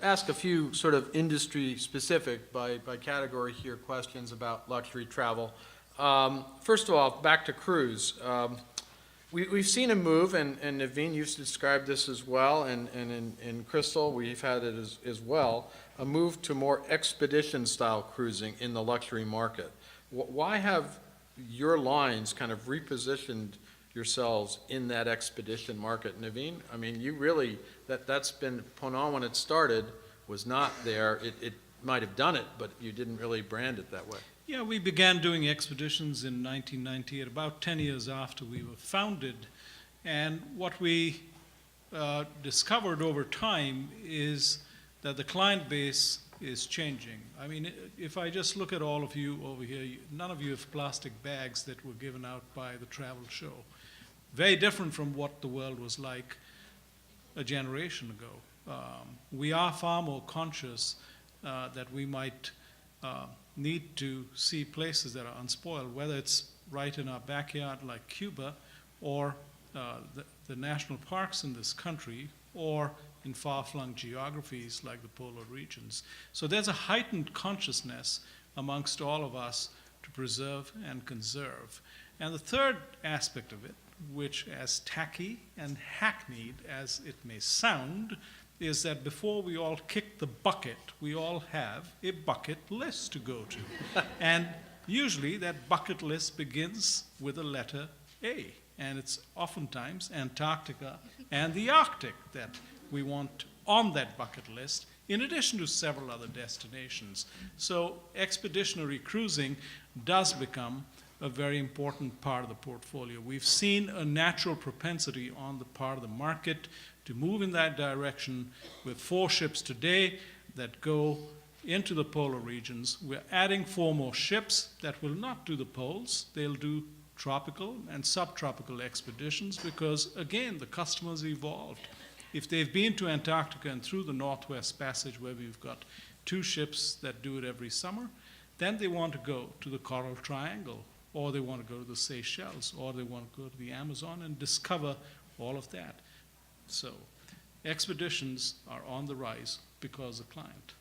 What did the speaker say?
ask a few sort of industry-specific, by category here, questions about luxury travel. First of all, back to cruise. We've seen a move, and Navin used to describe this as well, and in Crystal, we've had it as well, a move to more expedition-style cruising in the luxury market. Why have your lines kind of repositioned yourselves in that expedition market? Navin, I mean, you really, that's been, Ponant when it started was not there. It might have done it, but you didn't really brand it that way. Yeah, we began doing expeditions in 1998, about 10 years after we were founded. And what we discovered over time is that the client base is changing. I mean, if I just look at all of you over here, none of you have plastic bags that were given out by the travel show. Very different from what the world was like a generation ago. We are far more conscious that we might need to see places that are unspoiled, whether it's right in our backyard like Cuba, or the national parks in this country, or in far-flung geographies like the polar regions. So there's a heightened consciousness amongst all of us to preserve and conserve. And the third aspect of it, which as tacky and hackneyed as it may sound, is that before we all kick the bucket, we all have a bucket list to go to. And usually that bucket list begins with the letter A. And it's oftentimes Antarctica and the Arctic that we want on that bucket list, in addition to several other destinations. So expeditionary cruising does become a very important part of the portfolio. We've seen a natural propensity on the part of the market to move in that direction with 4 ships today that go into the polar regions. We're adding 4 more ships that will not do the poles. They'll do tropical and subtropical expeditions because, again, the customers evolved. If they've been to Antarctica and through the Northwest Passage, where we've got 2 ships that do it every summer, then they want to go to the Coral Triangle, or they want to go to the Seychelles, or they want to go to the Amazon and discover all of that. So expeditions are on the rise because of the client.